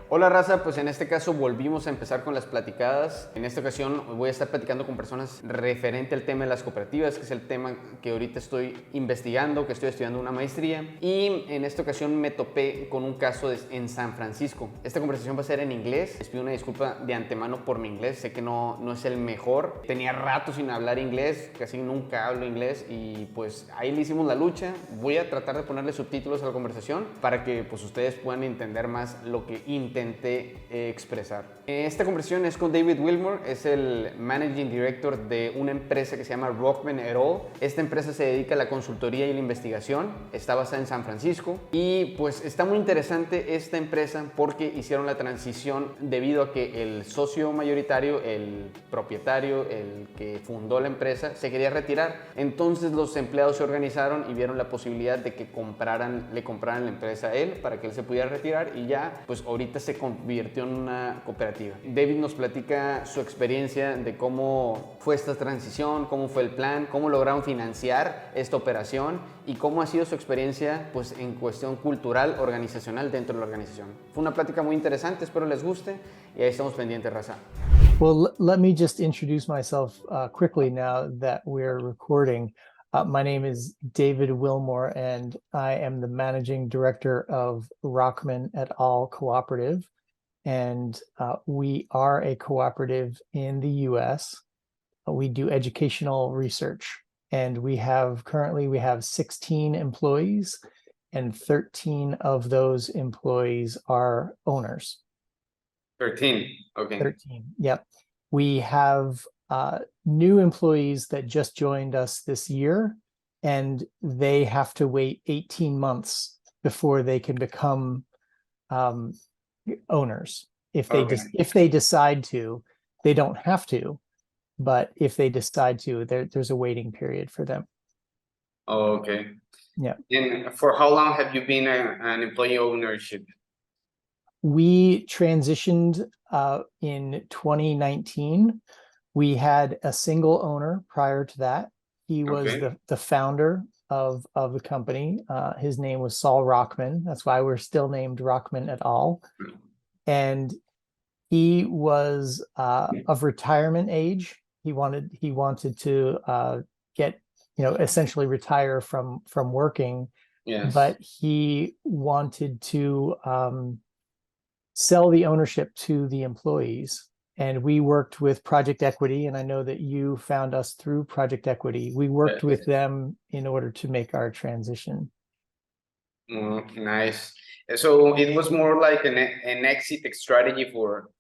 Hola raza, pues en este caso volvimos a empezar con las platicadas. En esta ocasión voy a estar platicando con personas referente al tema de las cooperativas, que es el tema que ahorita estoy investigando, que estoy estudiando una maestría. Y en esta ocasión me topé con un caso en San Francisco. Esta conversación va a ser en inglés. Les pido una disculpa de antemano por mi inglés, sé que no es el mejor. Tenía rato sin hablar inglés, casi nunca hablo inglés y pues ahí le hicimos la lucha. Voy a tratar de ponerle subtítulos a la conversación para que pues ustedes puedan entender más lo que intenté expresar. Esta conversación es con David Wilmore, es el Managing Director de una empresa que se llama Rockman et al. Esta empresa se dedica a la consultoría y la investigación, está basada en San Francisco y pues está muy interesante esta empresa porque hicieron la transición debido a que el socio mayoritario, el propietario, el que fundó la empresa, se quería retirar. Entonces los empleados se organizaron y vieron la posibilidad de que le compraran la empresa a él para que él se pudiera retirar y ya pues ahorita se convirtió en una cooperativa. David nos platica su experiencia de cómo fue esta transición, cómo fue el plan, cómo lograron financiar esta operación y cómo ha sido su experiencia pues en cuestión cultural, organizacional dentro de la organización. Fue una plática muy interesante, espero les guste y ahí estamos pendientes, raza. Well, let me just introduce myself quickly now that we're recording. My name is David Wilmore, and I am the managing director of Rockman et al. Cooperative. And we are a cooperative in the US. We do educational research, and currently we have 16 employees, and 13 of those employees are owners. 13, okay. 13, yep. We have new employees that just joined us this year, and they have to wait 18 months before they can become owners. If they decide to. They don't have to, but if they decide to, there's a waiting period for them. Oh, okay. Yeah. And for how long have you been an employee ownership? We transitioned in 2019. We had a single owner prior to that. He was the founder of the company. His name was Saul Rockman. That's why we're still named Rockman et al. And he was of retirement age. He wanted to get, essentially retire from working. Yes. But he wanted to sell the ownership to the employees. And we worked with Project Equity, and I know that you found us through Project Equity. We worked with them in order to make our transition. Nice. So it was more like an exit strategy for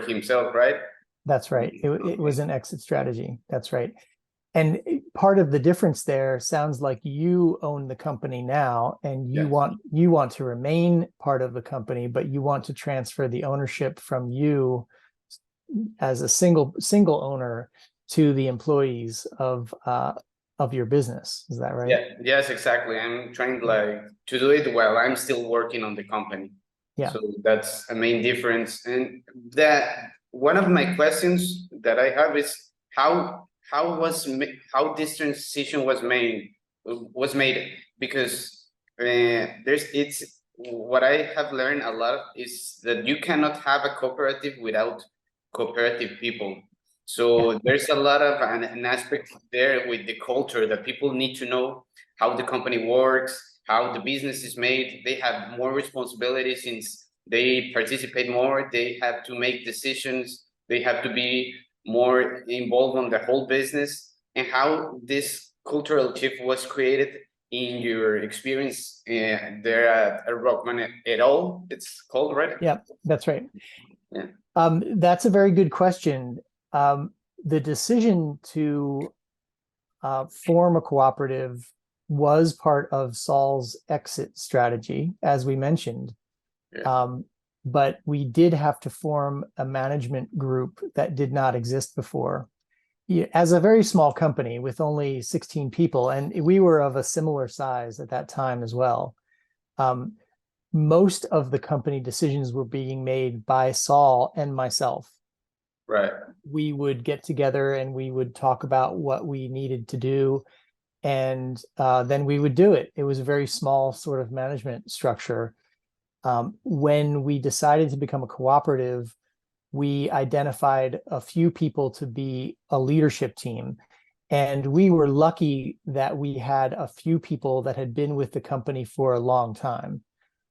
himself, right? That's right. It was an exit strategy. That's right. And part of the difference there sounds like you own the company now, and you want to remain part of the company, but you want to transfer the ownership from you as a single owner to the employees of your business. Is that right? Yeah. Yes, exactly. I'm trying to do it while I'm still working on the company. Yeah. So that's a main difference. And that one of my questions that I have is how this transition was made because what I have learned a lot is that you cannot have a cooperative without cooperative people. So there's a lot of an aspect there with the culture that people need to know how the company works, how the business is made. They have more responsibility since they participate more. They have to make decisions. They have to be more involved on the whole business, and how this cultural shift was created in your experience there at Rockman et al. It's called, right? Yeah, that's right. Yeah. That's a very good question. The decision to form a cooperative was part of Saul's exit strategy, as we mentioned. Yeah. But we did have to form a management group that did not exist before. As a very small company with only 16 people, and we were of a similar size at that time as well, most of the company decisions were being made by Saul and myself. Right. We would get together and we would talk about what we needed to do, and then we would do it. It was a very small sort of management structure. When we decided to become a cooperative, we identified a few people to be a leadership team. And we were lucky that we had a few people that had been with the company for a long time.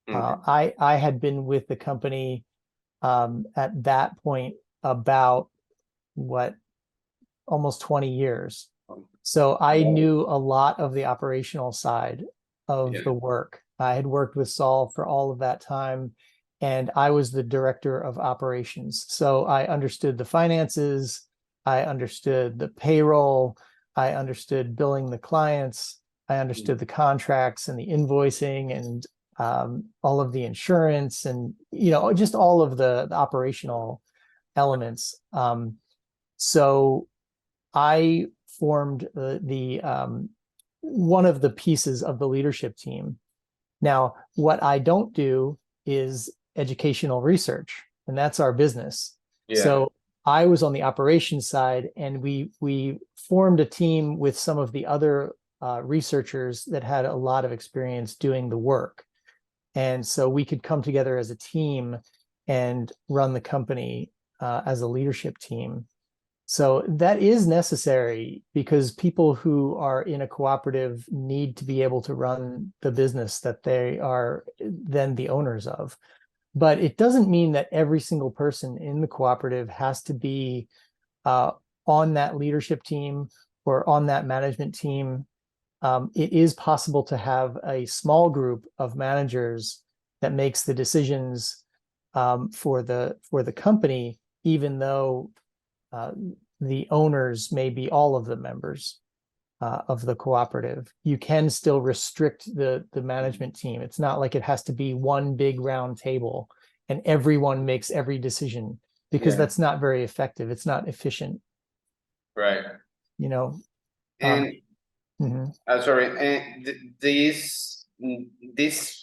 I had been with the company at that point about almost 20 years. So I knew a lot of the operational side of the work. I had worked with Saul for all of that time, and I was the director of operations. So I understood the finances, I understood the payroll, I understood billing the clients, I understood the contracts and the invoicing and all of the insurance and, just all of the operational elements. So I formed one of the pieces of the leadership team. Now, what I don't do is educational research, and that's our business. So I was on the operations side, and we formed a team with some of the other researchers that had a lot of experience doing the work. And so we could come together as a team and run the company as a leadership team. So that is necessary because people who are in a cooperative need to be able to run the business that they are then the owners of. But it doesn't mean that every single person in the cooperative has to be on that leadership team or on that management team. It is possible to have a small group of managers that makes the decisions for the company, even though the owners may be all of the members of the cooperative. You can still restrict the management team. It's not like it has to be one big round table and everyone makes every decision, because that's not very effective. It's not efficient. Right. And sorry, and these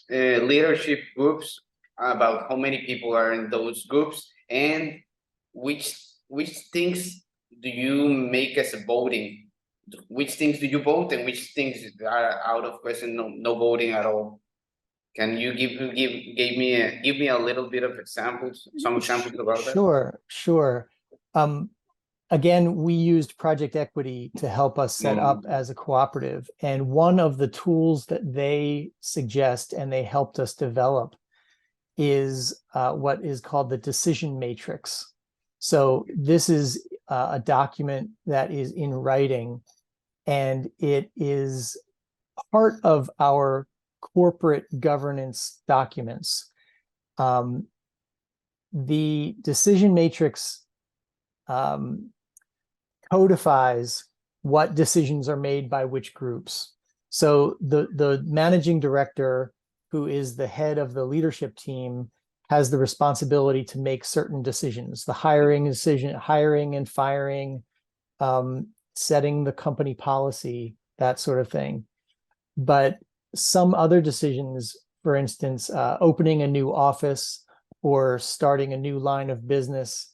leadership groups, about how many people are in those groups, and which things do you make as a voting? Which things do you vote, and which things are out of question, no voting at all? Can you give me a little bit of examples, some examples about that? Sure. Again, we used Project Equity to help us set up as a cooperative. And one of the tools that they suggest and they helped us develop is what is called the decision matrix. So this is a document that is in writing, and it is part of our corporate governance documents. The decision matrix codifies what decisions are made by which groups. So the managing director, who is the head of the leadership team, has the responsibility to make certain decisions, the hiring and firing, setting the company policy, that sort of thing. But some other decisions, for instance, opening a new office or starting a new line of business,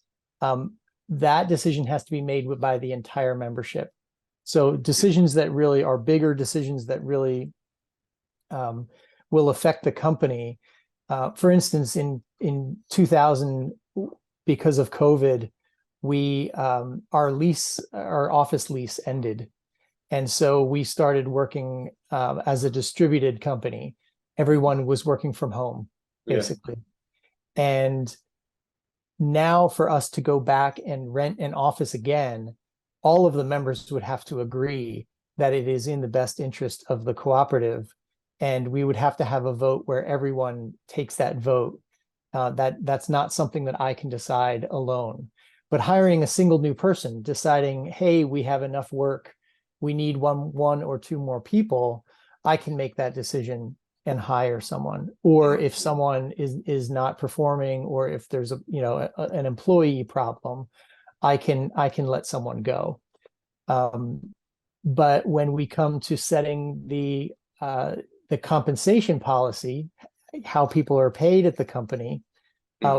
that decision has to be made by the entire membership. So decisions that really are bigger decisions that really will affect the company. For instance, in 2000, because of COVID, our office lease ended. And so we started working as a distributed company. Everyone was working from home, basically. And now for us to go back and rent an office again, all of the members would have to agree that it is in the best interest of the cooperative. And we would have to have a vote where everyone takes that vote. That's not something that I can decide alone. But hiring a single new person, deciding, hey, we have enough work, we need one or two more people, I can make that decision and hire someone. Or if someone is not performing, or if there's an employee problem, I can let someone go. But when we come to setting the compensation policy, how people are paid at the company,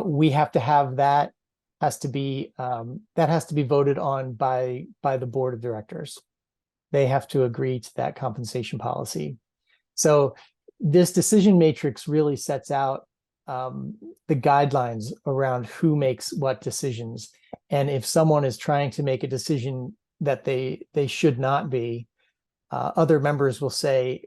we have to have that has to be voted on by the board of directors. They have to agree to that compensation policy. So this decision matrix really sets out the guidelines around who makes what decisions. And if someone is trying to make a decision that they should not be, other members will say,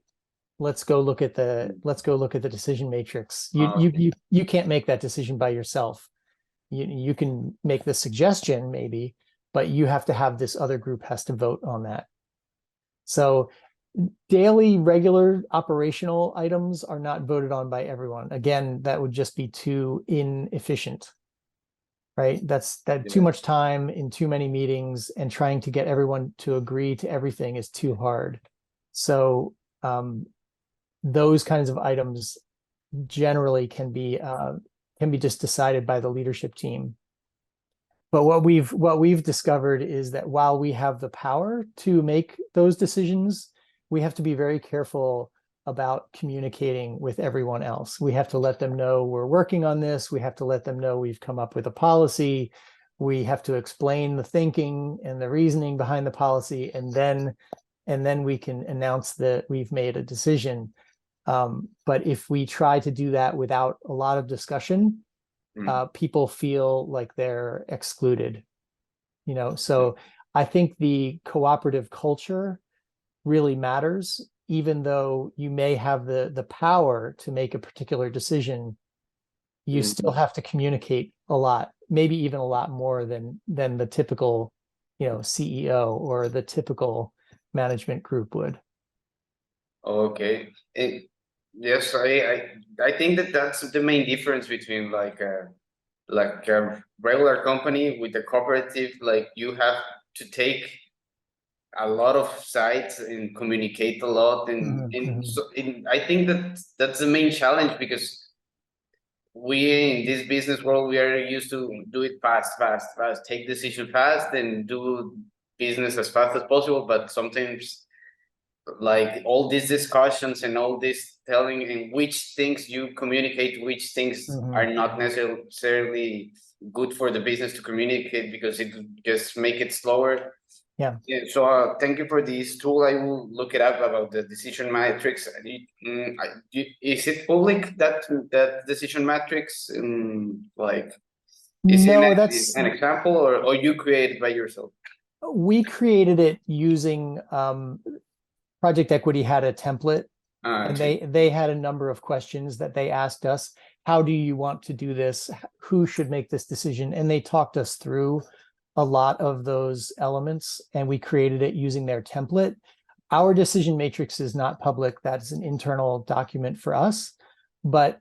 let's go look at the decision matrix. You can't make that decision by yourself. You can make the suggestion maybe, but you have to have this other group has to vote on that. So daily, regular operational items are not voted on by everyone. Again, that would just be too inefficient, right? That's too much time in too many meetings, and trying to get everyone to agree to everything is too hard. So those kinds of items generally can be just decided by the leadership team. But what we've discovered is that while we have the power to make those decisions, we have to be very careful about communicating with everyone else. We have to let them know we're working on this. We have to let them know we've come up with a policy. We have to explain the thinking and the reasoning behind the policy, and then we can announce that we've made a decision. But if we try to do that without a lot of discussion, people feel like they're excluded, so I think the cooperative culture really matters. Even though you may have the power to make a particular decision, you still have to communicate a lot, maybe even a lot more than the typical CEO or the typical management group would. Okay. Yes, I think that's the main difference between like a regular company with a cooperative. Like, you have to take a lot of sides and communicate a lot, and I think that's the main challenge, because we in this business world, we are used to do it fast, take decision fast and do business as fast as possible. But sometimes, like, all these discussions and all this telling in which things you communicate, which things are not necessarily good for the business to communicate, because it just make it slower. Yeah. So thank you for this tool. I will look it up about the decision matrix. Is it public, that decision matrix? Like, is No, that's an example, or you create it by yourself? We created it using Project Equity had a template, and they had a number of questions that they asked us. How do you want to do this? Who should make this decision? And they talked us through a lot of those elements, and we created it using their template. Our decision matrix is not public. That's an internal document for us. But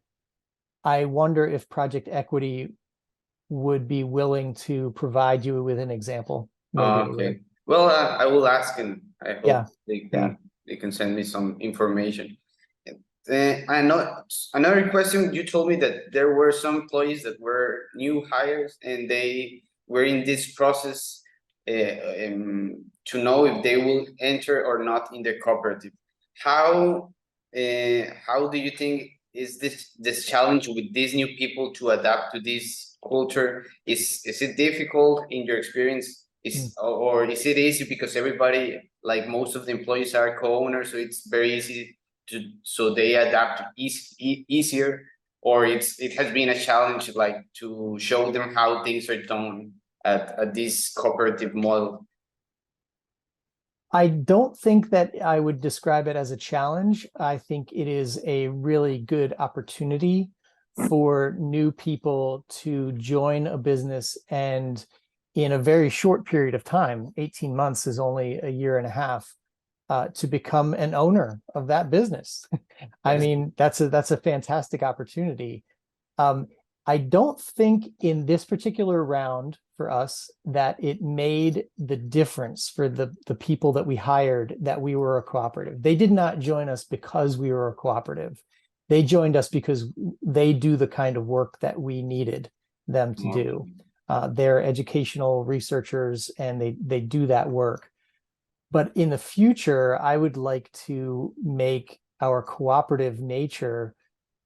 I wonder if Project Equity would be willing to provide you with an example. Okay. Well, I will ask, and I hope they can send me some information. I know another question. You told me that there were some employees that were new hires, and they were in this process to know if they will enter or not in the cooperative. How do you think is this challenge with these new people to adapt to this culture? Is it difficult in your experience? Or is it easy because everybody, like most of the employees, are co-owners, so it's very easy so they adapt easier? Or it has been a challenge, like, to show them how things are done at this cooperative model? I don't think that I would describe it as a challenge. I think it is a really good opportunity for new people to join a business, and in a very short period of time, 18 months is only a year and a half, to become an owner of that business. I mean, that's a fantastic opportunity. I don't think in this particular round for us that it made the difference for the people that we hired that we were a cooperative. They did not join us because we were a cooperative. They joined us because they do the kind of work that we needed them to do. They're educational researchers, and they do that work. But in the future, I would like to make our cooperative nature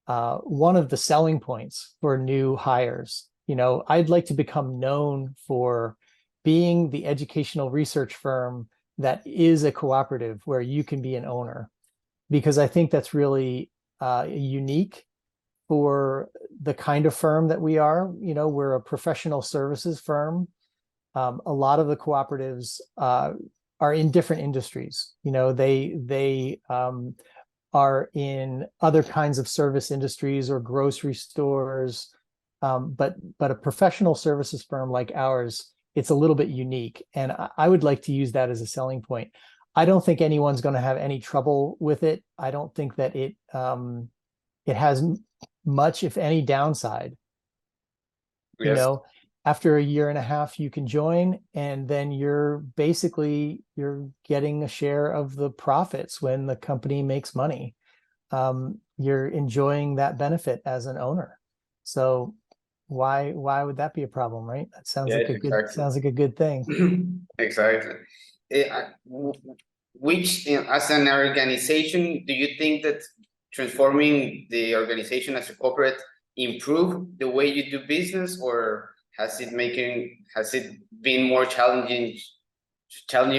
one of the selling points for new hires. I'd like to become known for being the educational research firm that is a cooperative where you can be an owner, because I think that's really unique for the kind of firm that we are. You know, we're a professional services firm. A lot of the cooperatives are in different industries. You know, they are in other kinds of service industries or grocery stores. But a professional services firm like ours, it's a little bit unique. And I would like to use that as a selling point. I don't think anyone's going to have any trouble with it. I don't think that it has much, if any, downside. Yes. You know, after a year and a half, you can join, and then you're getting a share of the profits when the company makes money. You're enjoying that benefit as an owner. So why would that be a problem, right? That sounds Yes, like a good exactly. sounds like a good thing. Exactly. Which, as an organization, do you think that transforming the organization as a corporate improve the way you do business, or has it been more challenging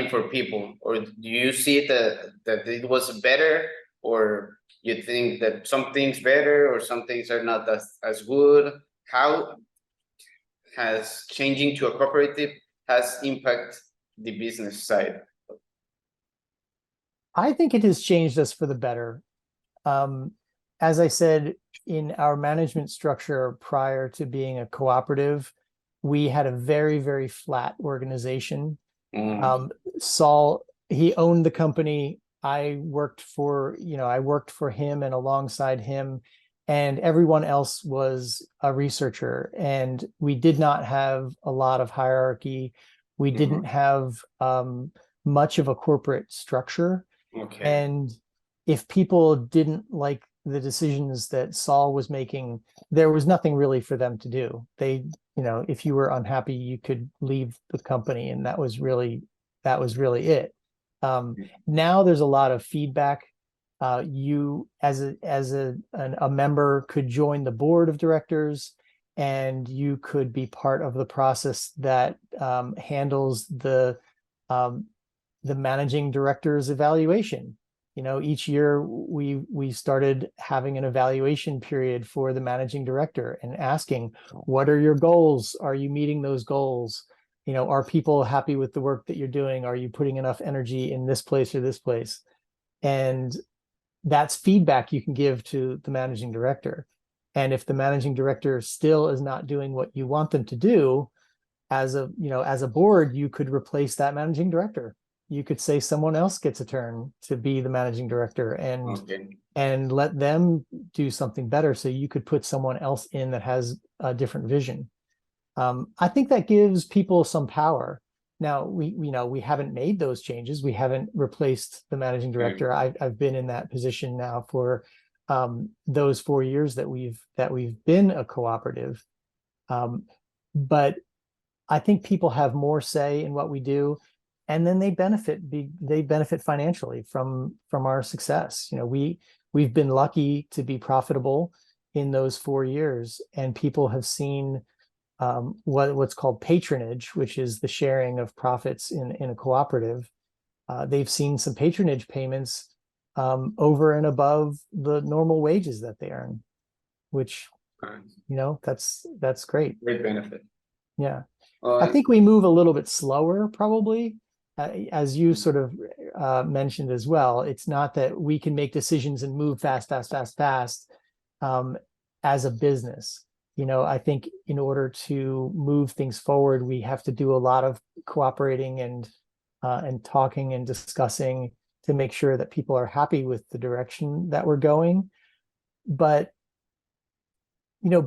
for people, or do you see that it was better, or you think that some things better or some things are not as good? How has changing to a cooperative has impact the business side? I think it has changed us for the better. As I said, in our management structure prior to being a cooperative, we had a very, very flat organization. Saul, he owned the company. I worked for him and alongside him, and everyone else was a researcher. And we did not have a lot of hierarchy. We didn't have much of a corporate structure. Okay. And if people didn't like the decisions that Saul was making, there was nothing really for them to do. If you were unhappy, you could leave the company, and that was really it. Now there's a lot of feedback. You as a member could join the board of directors, and you could be part of the process that handles the managing director's evaluation. You know, each year we started having an evaluation period for the managing director and asking, what are your goals? Are you meeting those goals? You know, are people happy with the work that you're doing? Are you putting enough energy in this place or this place? And that's feedback you can give to the managing director. And if the managing director still is not doing what you want them to do, as a board, you could replace that managing director. You could say someone else gets a turn to be the managing director and let them do something better. So you could put someone else in that has a different vision. I think that gives people some power. Now we haven't made those changes. We haven't replaced the managing director. I've been in that position now for those 4 years that we've been a cooperative. But I think people have more say in what we do, and then they benefit financially from our success. You know, we've been lucky to be profitable in those 4 years, and people have seen what's called patronage, which is the sharing of profits in a cooperative. They've seen some patronage payments over and above the normal wages that they earn, which, that's great. Great benefit. Yeah. I think we move a little bit slower, probably, as you sort of mentioned as well. It's not that we can make decisions and move fast as a business. You know, I think in order to move things forward, we have to do a lot of cooperating and talking and discussing to make sure that people are happy with the direction that we're going. But,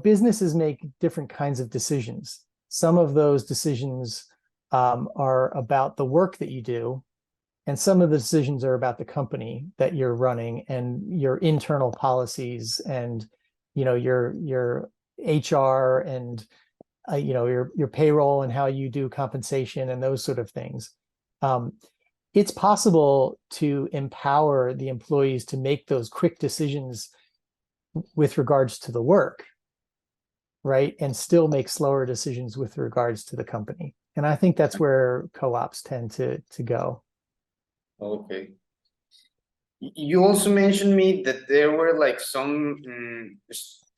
businesses make different kinds of decisions. Some of those decisions are about the work that you do, and some of the decisions are about the company that you're running and your internal policies and, your HR and, your payroll and how you do compensation and those sort of things. It's possible to empower the employees to make those quick decisions with regards to the work, right? And still make slower decisions with regards to the company. And I think that's where co-ops tend to go. Okay. You also mentioned me that there were like some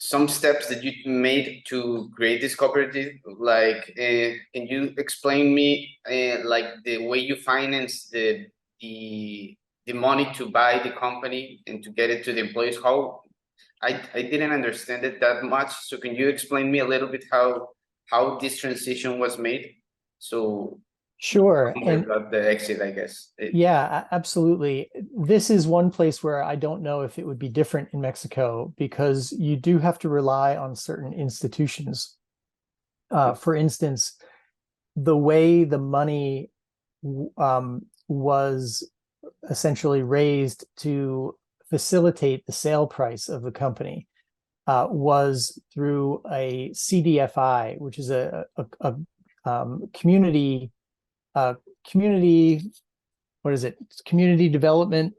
some steps that you made to create this cooperative. Like, can you explain me like the way you finance the money to buy the company and to get it to the employees? How I didn't understand it that much. So can you explain me a little bit how this transition was made? So Sure. And got the exit, I guess. yeah, absolutely. This is one place where I don't know if it would be different in Mexico, because you do have to rely on certain institutions. For instance, the way the money was essentially raised to facilitate the sale price of the company was through a CDFI, which is a community what is it? It's community development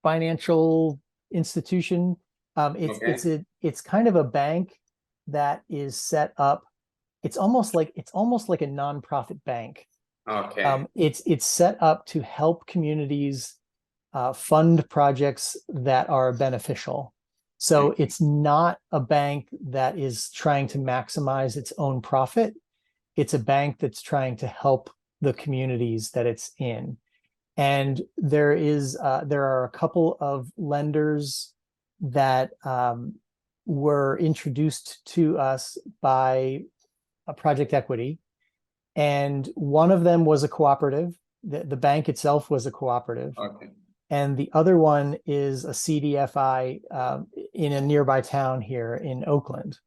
financial institution. It's kind of a bank that is set up. It's almost like a nonprofit bank. Okay. It's set up to help communities fund projects that are beneficial. So it's not a bank that is trying to maximize its own profit. It's a bank that's trying to help the communities that it's in. And there are a couple of lenders that were introduced to us by Project Equity. And one of them was a cooperative. The bank itself was a cooperative. Okay. And the other one is a CDFI in a nearby town here in Oakland.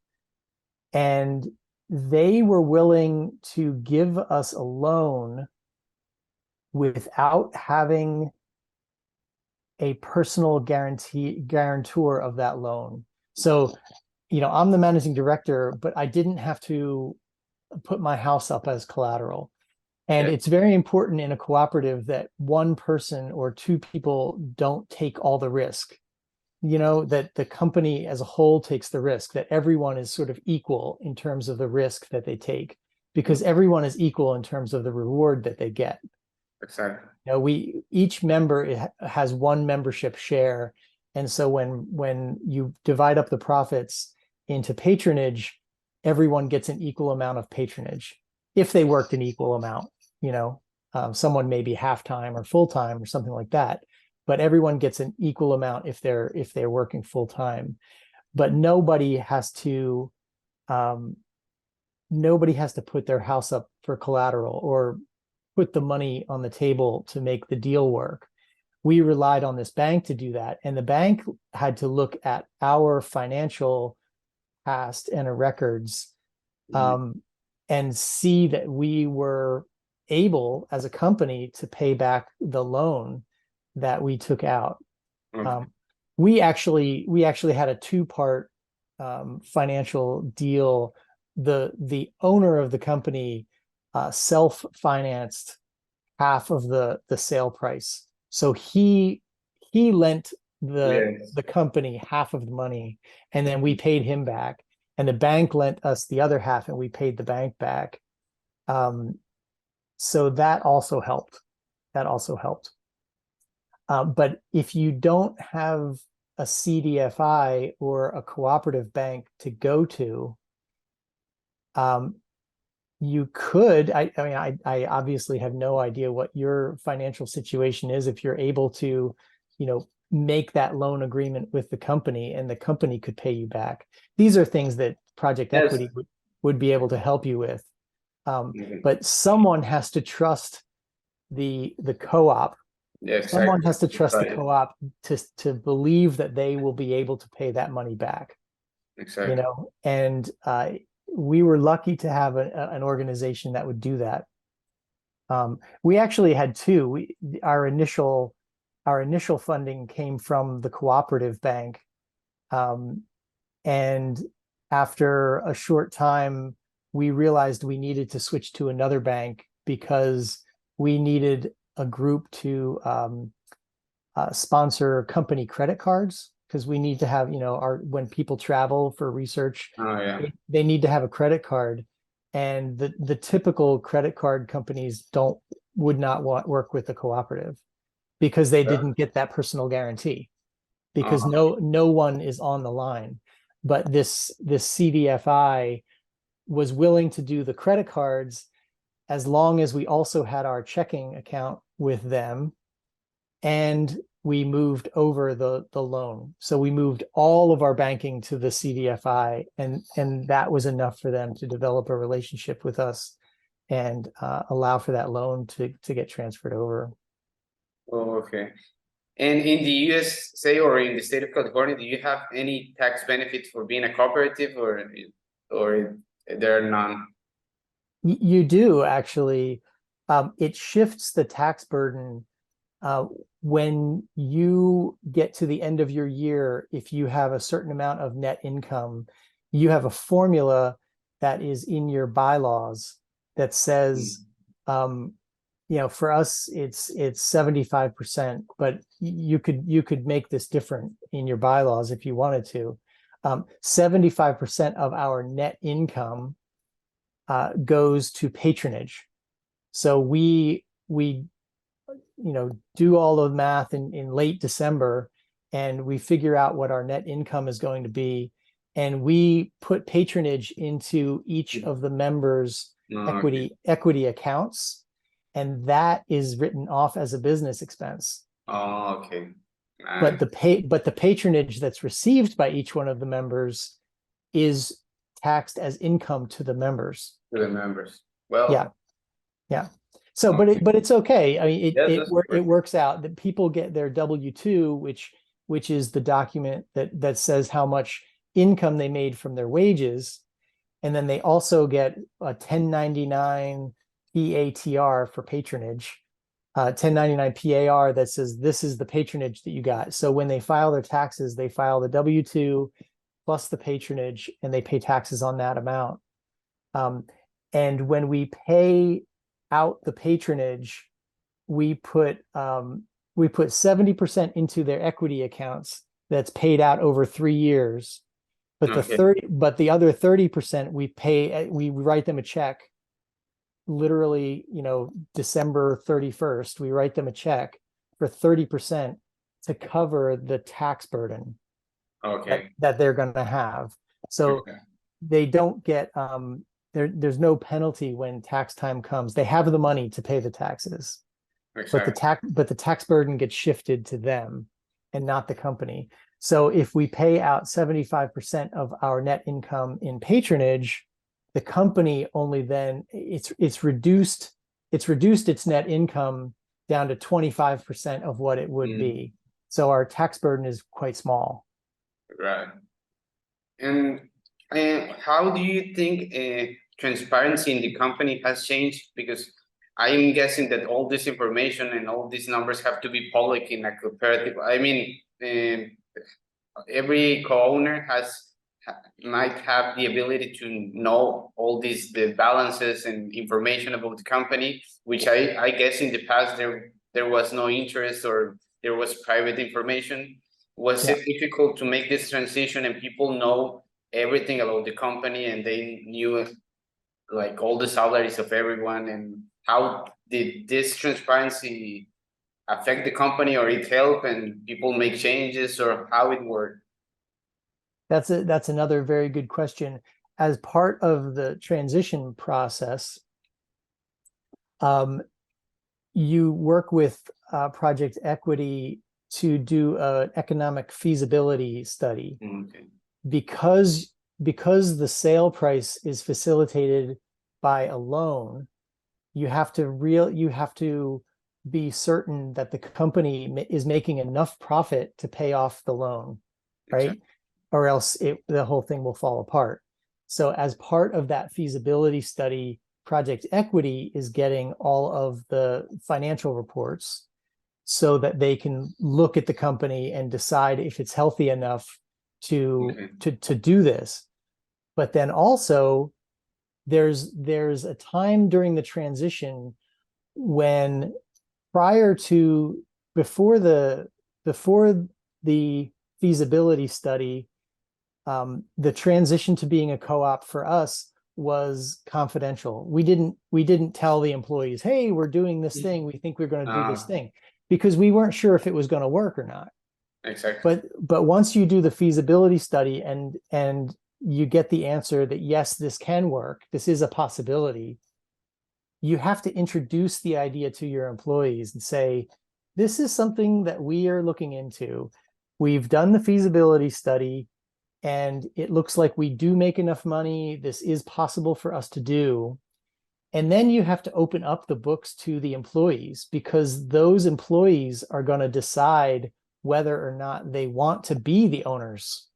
And they were willing to give us a loan without having a personal guarantor of that loan. So, I'm the managing director, but I didn't have to put my house up as collateral. And it's very important in a cooperative that one person or two people don't take all the risk, that the company as a whole takes the risk, that everyone is sort of equal in terms of the risk that they take, because everyone is equal in terms of the reward that they get. Exactly. Each member has one membership share. And so when you divide up the profits into patronage, everyone gets an equal amount of patronage if they worked an equal amount. Someone may be half-time or full-time or something like that, but everyone gets an equal amount if they're working full-time. But nobody has to put their house up for collateral or put the money on the table to make the deal work. We relied on this bank to do that, and the bank had to look at our financial past and our records and see that we were able as a company to pay back the loan that we took out. We actually had a two-part financial deal. The owner of the company self-financed half of the sale price. So he lent the company half of the money, and then we paid him back. And the bank lent us the other half, and we paid the bank back. So that also helped. But if you don't have a CDFI or a cooperative bank to go to, you could, I obviously have no idea what your financial situation is, if you're able to, make that loan agreement with the company and the company could pay you back. These are things that Project Equity would be able to help you with. But someone has to trust the co-op. Someone has to trust the co-op to believe that they will be able to pay that money back. Exactly. And we were lucky to have an organization that would do that. We actually had two. Our initial funding came from the cooperative bank, and after a short time, we realized we needed to switch to another bank because we needed a group to sponsor company credit cards, because we need to have, when people travel for research, they need to have a credit card. And the typical credit card companies would not work with the cooperative because they didn't get that personal guarantee, because no one is on the line. but this CDFI was willing to do the credit cards as long as we also had our checking account with them, and we moved over the loan. So we moved all of our banking to the CDFI, and that was enough for them to develop a relationship with us and allow for that loan to get transferred over. Oh, okay. And in the US, say, or in the state of California, do you have any tax benefits for being a cooperative, or there are none? You do actually. It shifts the tax burden when you get to the end of your year. If you have a certain amount of net income, you have a formula that is in your bylaws that says, for us, it's 75%, but you could make this different in your bylaws if you wanted to. 75% of our net income goes to patronage. So we do all of the math in late December, and we figure out what our net income is going to be, and we put patronage into each of the members' equity accounts, and that is written off as a business expense. Oh, okay. But the patronage that's received by each one of the members is taxed as income to the members. Well, yeah. So, okay. but it's okay. I mean, it works out that people get their W-2, which is the document that says how much income they made from their wages, and then they also get a 1099 PATR for patronage, 1099 PAR that says this is the patronage that you got. So when they file their taxes, they file the W-2 plus the patronage, and they pay taxes on that amount. And when we pay out the patronage, we put 70% into their equity accounts. That's paid out over 3 years. But the other 30% we write them a check. Literally, December 31st, we write them a check for 30% to cover the tax burden that they're going to have. So they don't get there's no penalty when tax time comes. They have the money to pay the taxes, but the tax burden gets shifted to them and not the company. So if we pay out 75% of our net income in patronage, the company only then it's reduced its net income down to 25% of what it would be. So our tax burden is quite small. Right. And how do you think transparency in the company has changed? Because I'm guessing that all this information and all these numbers have to be public in a cooperative. I mean, every co-owner might have the ability to know all the balances and information about the company, which I guess in the past there was no interest, or there was private information. Was it difficult to make this transition and people know everything about the company, and they knew like all the salaries of everyone? And how did this transparency affect the company, or it help and people make changes, or how it worked? That's another very good question. As part of the transition process, you work with Project Equity to do an economic feasibility study. Because the sale price is facilitated by a loan, you have to be certain that the company is making enough profit to pay off the loan, right? Exactly. Or else the whole thing will fall apart. So as part of that feasibility study, Project Equity is getting all of the financial reports so that they can look at the company and decide if it's healthy enough to do this. But then also there's a time during the transition when before the feasibility study, the transition to being a co-op for us was confidential. We didn't tell the employees, hey, we're doing this thing, we think we're going to do this thing, because we weren't sure if it was going to work or not. Exactly. But once you do the feasibility study and you get the answer that yes, this can work, this is a possibility, you have to introduce the idea to your employees and say, this is something that we are looking into. We've done the feasibility study and it looks like we do make enough money. This is possible for us to do. And then you have to open up the books to the employees, because those employees are going to decide whether or not they want to be the owners,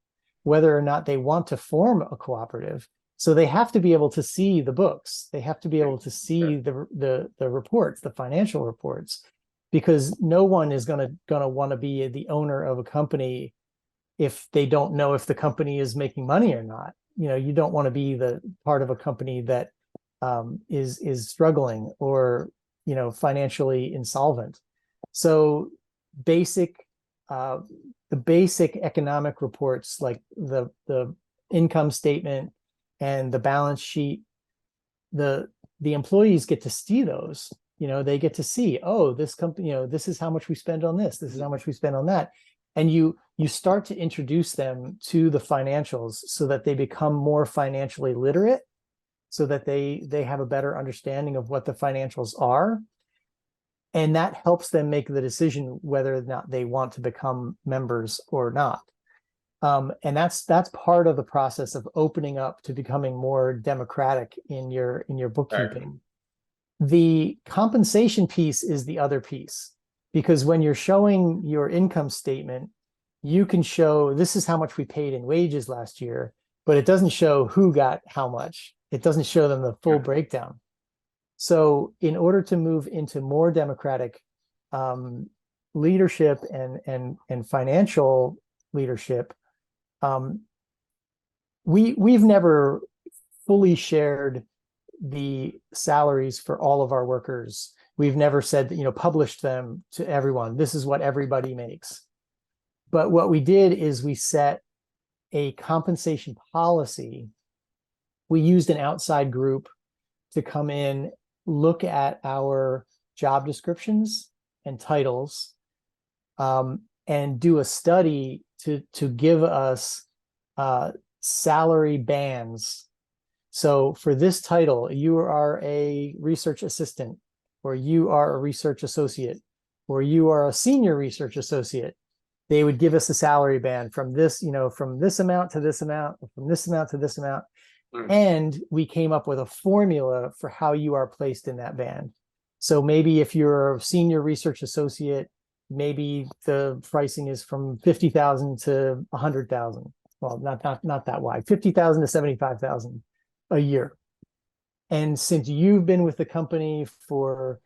whether or not they want to form a cooperative. So they have to be able to see the books. They have to be able to see the reports, the financial reports, because no one is going to want to be the owner of a company if they don't know if the company is making money or not. You don't want to be the part of a company that is struggling or financially insolvent. So the basic economic reports, like the income statement and the balance sheet, the employees get to see those. They get to see, oh, this company, this is how much we spend on this is how much we spend on that. And you start to introduce them to the financials so that they become more financially literate, so that they have a better understanding of what the financials are. And that helps them make the decision whether or not they want to become members or not. And that's part of the process of opening up to becoming more democratic in your bookkeeping. Right. The compensation piece is the other piece, because when you're showing your income statement, you can show this is how much we paid in wages last year, but it doesn't show who got how much. It doesn't show them the full breakdown. So in order to move into more democratic leadership and financial leadership, we've never fully shared the salaries for all of our workers. We've never said that, published them to everyone. This is what everybody makes. But what we did is we set a compensation policy. We used an outside group to come in, look at our job descriptions and titles, and do a study to give us salary bands. So for this title, you are a research assistant, or you are a research associate, or you are a senior research associate. They would give us a salary band from this, from this amount to this amount, from this amount to this amount. And we came up with a formula for how you are placed in that band. So maybe if you're a senior research associate, maybe the pricing is from 50,000 to 100,000. Well, not that wide, 50,000 to 75,000 a year. And since you've been with the company for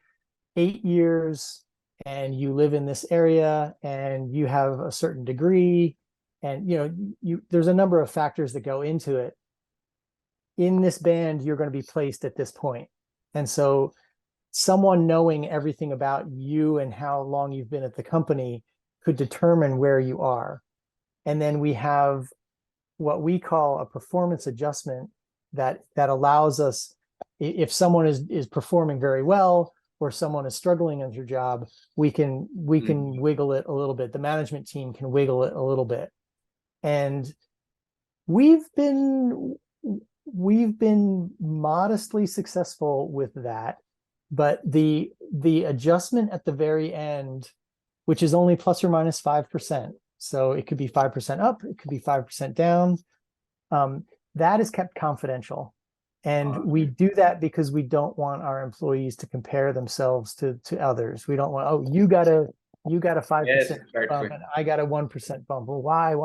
8 years and you live in this area and you have a certain degree, and there's a number of factors that go into it. In this band, you're going to be placed at this point. And so someone knowing everything about you and how long you've been at the company could determine where you are. And then we have what we call a performance adjustment that allows us, if someone is performing very well or someone is struggling in their job, we can wiggle it a little bit. The management team can wiggle it a little bit. And we've been modestly successful with that, but the adjustment at the very end, which is only plus or minus 5%, so it could be 5% up, it could be 5% down, that is kept confidential. And we do that because we don't want our employees to compare themselves to others. We don't want, oh, you got a 5% bump and I got a 1% bump. Well, why?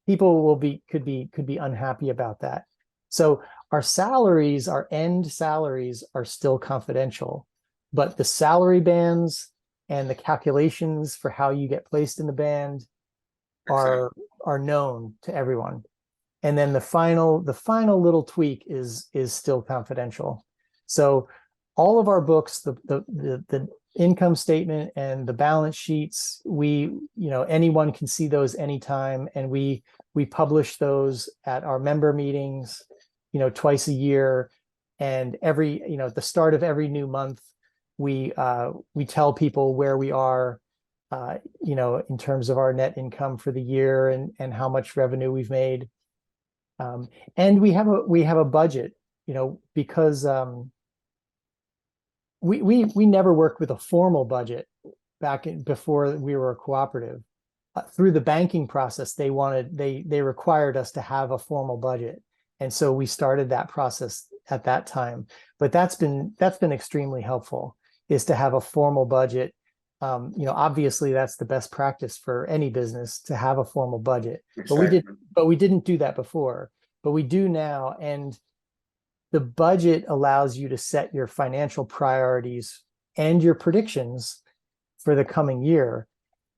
People could be unhappy about that. So our salaries, our end salaries, are still confidential, but the salary bands and the calculations for how you get placed in the band are known to everyone. And then the final little tweak is still confidential. So all of our books, the income statement and the balance sheets, anyone can see those anytime, and we publish those at our member meetings, twice a year, and at the start of every new month, we tell people where we are, in terms of our net income for the year and how much revenue we've made. And we have a budget, because we never worked with a formal budget before we were a cooperative. Through the banking process, they required us to have a formal budget, and so we started that process at that time. But that's been extremely helpful, is to have a formal budget. Obviously that's the best practice for any business, to have a formal budget. Exactly. But we didn't do that before, but we do now. And the budget allows you to set your financial priorities and your predictions for the coming year.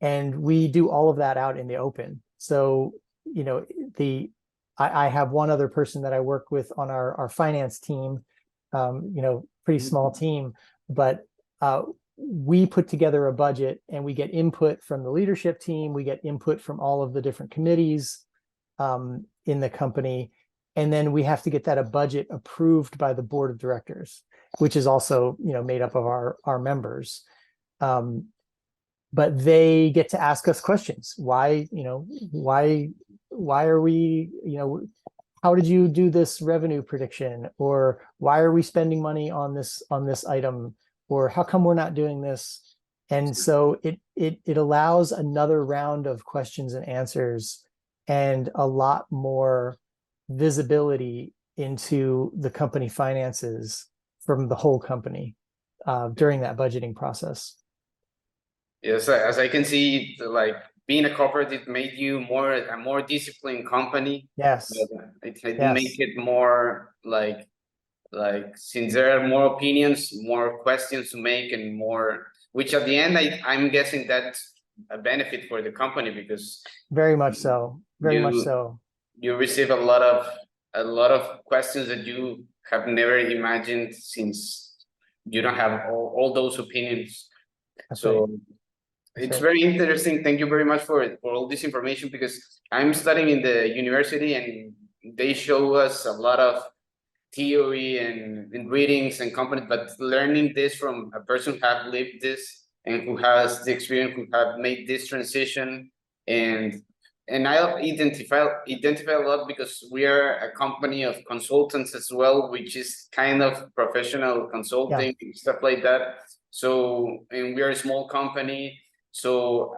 And we do all of that out in the open. So, I have one other person that I work with on our finance team, pretty small team, but we put together a budget and we get input from the leadership team. We get input from all of the different committees in the company. And then we have to get a budget approved by the board of directors, which is also, made up of our members. But they get to ask us questions. Why are we, how did you do this revenue prediction? Or why are we spending money on this item? Or how come we're not doing this? And so it allows another round of questions and answers, and a lot more visibility into the company finances from the whole company during that budgeting process. Yes, as I can see, like being a cooperative made you a more disciplined company. Yes. It Yes. make it more like since there are more opinions, more questions to make, and more, which at the end I'm guessing that's a benefit for the company, because very much so. Very much so. You receive a lot of questions that you have never imagined, since you don't have all those opinions. That's so right. It's very interesting. Thank you very much for all this information, because I'm studying in the university and they show us a lot of theory and readings and companies, but learning this from a person who have lived this and who has the experience, who have made this transition, and I identify a lot, because we are a company of consultants as well, which is kind of professional consulting, stuff like that. So, and we are a small company. So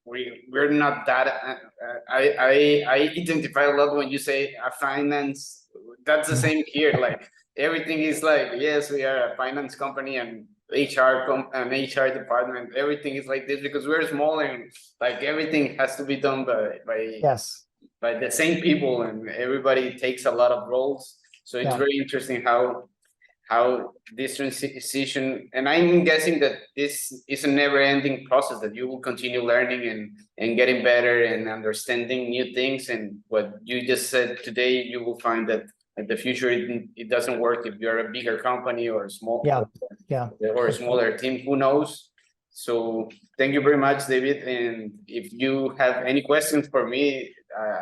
we're not that. I identify a lot when you say a finance. That's the same here. Like everything is like, yes, we are a finance company and HR department. Everything is like this because we're small, and like everything has to be done by the same people, and everybody takes a lot of roles. So it's very interesting how this transition, and I'm guessing that this is a never-ending process, that you will continue learning and getting better and understanding new things. And what you just said today, you will find that in the future it doesn't work if you're a bigger company or a small or a smaller team, who knows. So thank you very much, David. And if you have any questions for me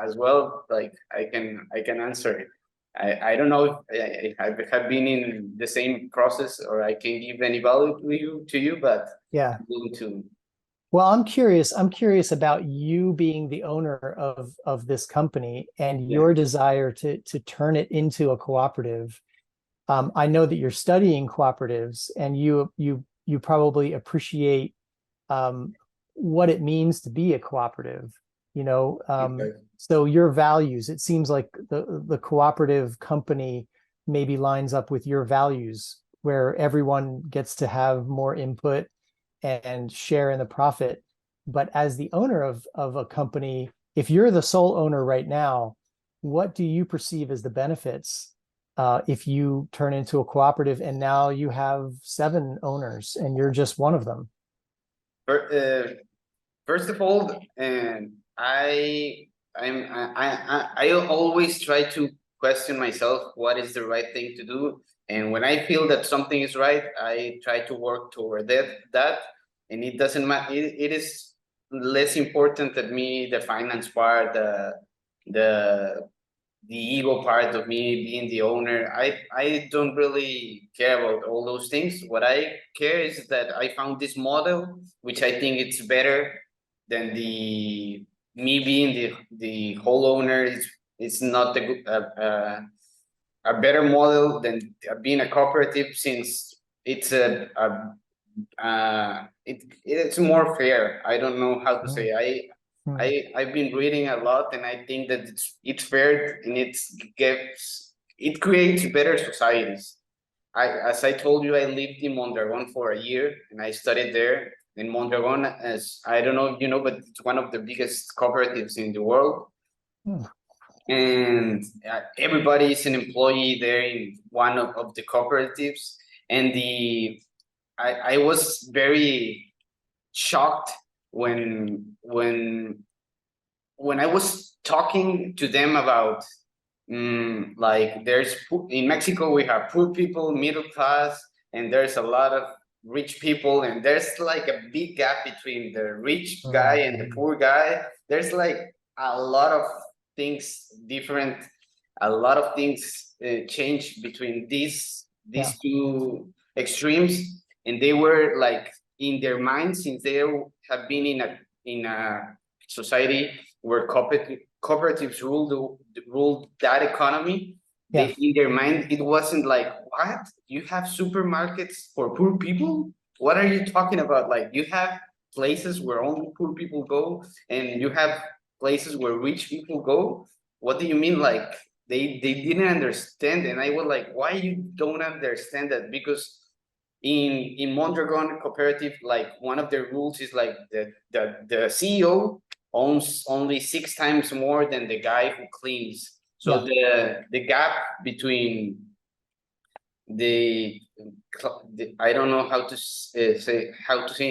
as well, like I can answer it. I don't know if I have been in the same process, or I can give any value to you, but I'm willing to. Well, I'm curious about you being the owner of this company and your desire to turn it into a cooperative. I know that you're studying cooperatives, and you probably appreciate what it means to be a cooperative. So your values, it seems like the cooperative company maybe lines up with your values, where everyone gets to have more input and share in the profit. But as the owner of a company, if you're the sole owner right now, what do you perceive as the benefits if you turn into a cooperative and now you have 7 owners and you're just one of them? First of all, I always try to question myself what is the right thing to do, and when I feel that something is right, I try to work toward that, and it doesn't matter. It is less important than me, the finance part, the ego part of me being the owner. I don't really care about all those things. What I care is that I found this model, which I think it's better than the me being the whole owner. It's not a better model than being a cooperative, since it's it's more fair. I don't know how to say. I've been reading a lot, and I think that it's fair, and it creates better societies. As I told you, I lived in Mondragon for a year, and I studied there. In Mondragon, as I don't know if you know, but it's one of the biggest cooperatives in the world. And everybody is an employee there in one of the cooperatives. And I was very shocked when I was talking to them about like in Mexico we have poor people, middle class, and there's a lot of rich people, and there's like a big gap between the rich guy and the poor guy. There's like a lot of things different, a lot of things change between these two extremes, and they were like in their minds, since they have been in a society where cooperatives ruled that economy. They, in their mind, it wasn't like, what? You have supermarkets for poor people? What are you talking about? Like, you have places where only poor people go, and you have places where rich people go? What do you mean? Like, they didn't understand. And I was like, why you don't understand that? Because in Mondragon Cooperative, like, one of the rules is like the CEO owns only 6 times more than the guy who cleans. So the gap between the I don't know how to say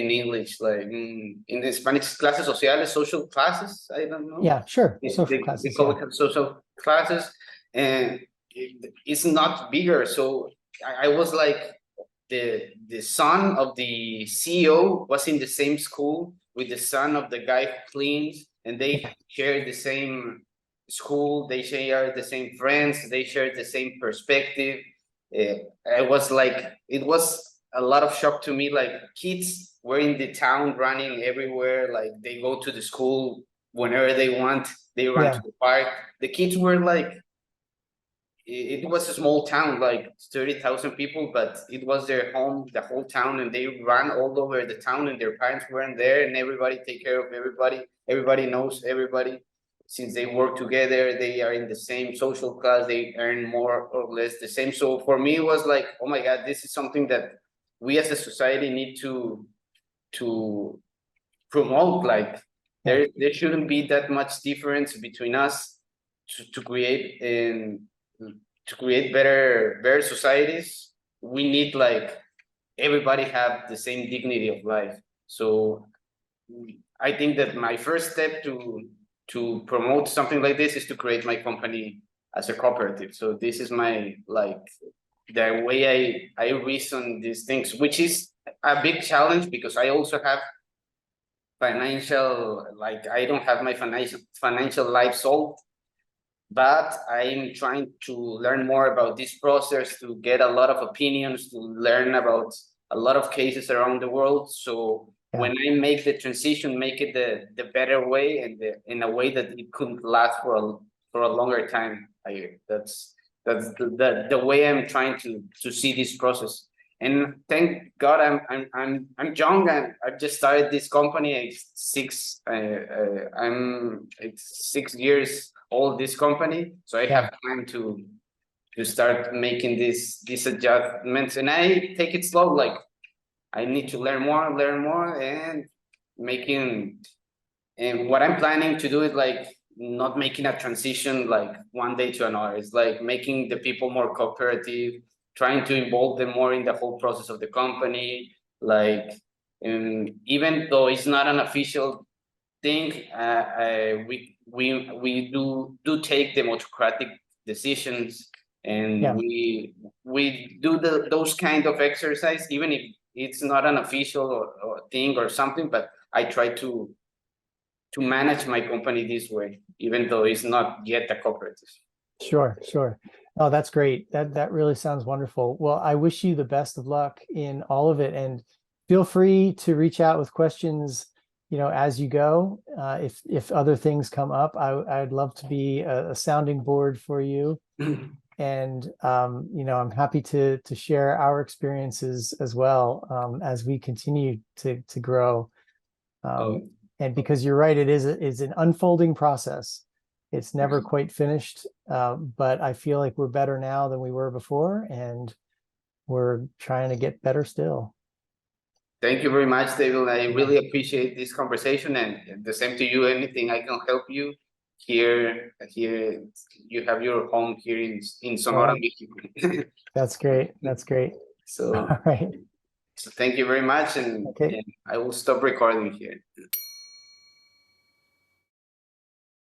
in English, like in the Spanish, clases sociales, social classes. I don't know. Yeah, sure. Social classes. They call it social classes, and it's not bigger. So I was like, the son of the CEO was in the same school with the son of the guy who cleans, and they share the same school, they share the same friends, they share the same perspective. I was like, it was a lot of shock to me. Like, kids were in the town running everywhere, like they go to the school whenever they want, they run to the park. The kids were like, it was a small town, like 30,000 people, but it was their home, the whole town, and they ran all over the town, and their parents weren't there, and everybody take care of everybody. Everybody knows everybody. Since they work together, they are in the same social class, they earn more or less the same. So for me, it was like, oh my God, this is something that we as a society need to promote. Like, there shouldn't be that much difference between us to create better societies. We need, like, everybody have the same dignity of life. So I think that my first step to promote something like this is to create my company as a cooperative. So this is my, like, the way I reason these things, which is a big challenge, because I also have financial, like, I don't have my financial life solved, but I'm trying to learn more about this process, to get a lot of opinions, to learn about a lot of cases around the world. So when I make the transition, make it the better way, and in a way that it could last for a longer time. That's the way I'm trying to see this process. And thank God I'm young, and I've just started this company. It's 6 years old, this company, so I have time to start making these adjustments, and I take it slow. Like, I need to learn more, and what I'm planning to do is, like, not making a transition like one day to another. It's like making the people more cooperative, trying to involve them more in the whole process of the company. Like, even though it's not an official thing, we do take democratic decisions, and we do those kind of exercise, even if it's not an official or thing or something. But I try to manage my company this way, even though it's not yet a cooperative. Sure, sure. Oh, that's great. That really sounds wonderful. Well, I wish you the best of luck in all of it, and feel free to reach out with questions, as you go. If other things come up, I'd love to be a sounding board for you. And I'm happy to share our experiences as well, as we continue to grow. Oh, And because you're right, it is an unfolding process. It's never quite finished, but I feel like we're better now than we were before, and we're trying to get better still. thank you very much, David. I really appreciate this conversation, and the same to you. Anything I can help you here, you have your home here in Sonora, Mexico. That's great. That's great. So, All right. so thank you very much, Okay. and I will stop recording here.